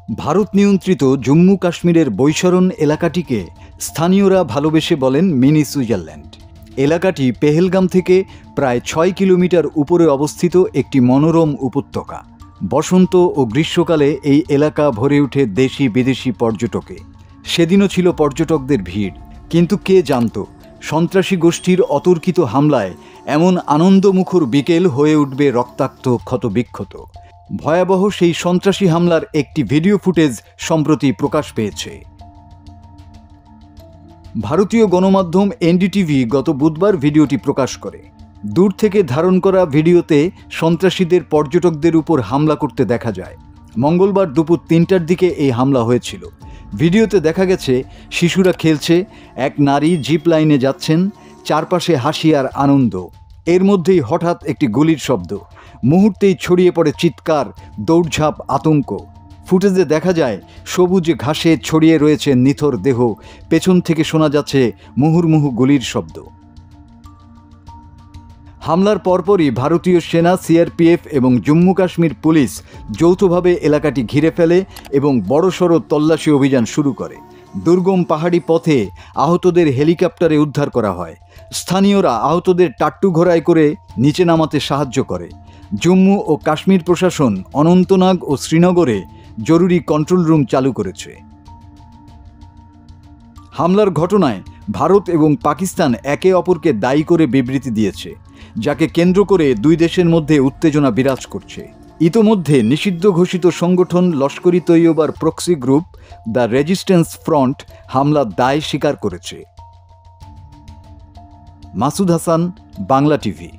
ভারত নিয়ন্ত্রিত জম্মু কাশ্মীরের বৈশরণ এলাকাটিকে স্থানীয়রা ভালোবেসে বলেন মিনি সুইজারল্যান্ড। এলাকাটি পেহেলগাম থেকে প্রায় ৬ কিলোমিটার উপরে অবস্থিত একটি মনোরম উপত্যকা। বসন্ত ও গ্রীষ্মকালে এই এলাকা ভরে ওঠে দেশি বিদেশি পর্যটকে। সেদিনও ছিল পর্যটকদের ভিড়, কিন্তু কে জানত সন্ত্রাসী গোষ্ঠীর অতর্কিত হামলায় এমন আনন্দমুখর বিকেল হয়ে উঠবে রক্তাক্ত ক্ষতবিক্ষত। ভয়াবহ সেই সন্ত্রাসী হামলার একটি ভিডিও ফুটেজ সম্প্রতি প্রকাশ পেয়েছে। ভারতীয় গণমাধ্যম এনডিটিভি গত বুধবার ভিডিওটি প্রকাশ করে। দূর থেকে ধারণ করা ভিডিওতে সন্ত্রাসীদের পর্যটকদের উপর হামলা করতে দেখা যায়। মঙ্গলবার দুপুর ৩টার দিকে এই হামলা হয়েছিল। ভিডিওতে দেখা গেছে শিশুরা খেলছে, এক নারী জিপ লাইনে যাচ্ছেন, চারপাশে হাসি আর আনন্দ। এর মধ্যেই হঠাৎ একটি গুলির শব্দ, মুহূর্তেই ছড়িয়ে পড়ে চিৎকার, দৌড়ঝাঁপ, আতঙ্ক। ফুটেজে দেখা যায় সবুজ ঘাসে ছড়িয়ে রয়েছে নিথর দেহ, পেছন থেকে শোনা যাচ্ছে মুহুর্মুহু গুলির শব্দ। হামলার পরপরই ভারতীয় সেনা, সিআরপিএফ এবং জম্মু কাশ্মীর পুলিশ যৌথভাবে এলাকাটি ঘিরে ফেলে এবং বড়সড় তল্লাশি অভিযান শুরু করে। দুর্গম পাহাড়ি পথে আহতদের হেলিকপ্টারে উদ্ধার করা হয়। স্থানীয়রা আহতদের টাট্টু ঘোড়ায় করে নিচে নামাতে সাহায্য করে। জম্মু ও কাশ্মীর প্রশাসন অনন্তনাগ ও শ্রীনগরে জরুরি কন্ট্রোল রুম চালু করেছে। হামলার ঘটনায় ভারত এবং পাকিস্তান একে অপরকে দায়ী করে বিবৃতি দিয়েছে, যাকে কেন্দ্র করে দুই দেশের মধ্যে উত্তেজনা বিরাজ করছে। ইতোমধ্যে নিষিদ্ধ ঘোষিত সংগঠন লস্কর ই তৈয়বার proxy group the resistance front হামলার দায় স্বীকার করেছে। মাসুদ হাসান, বাংলা টিভি।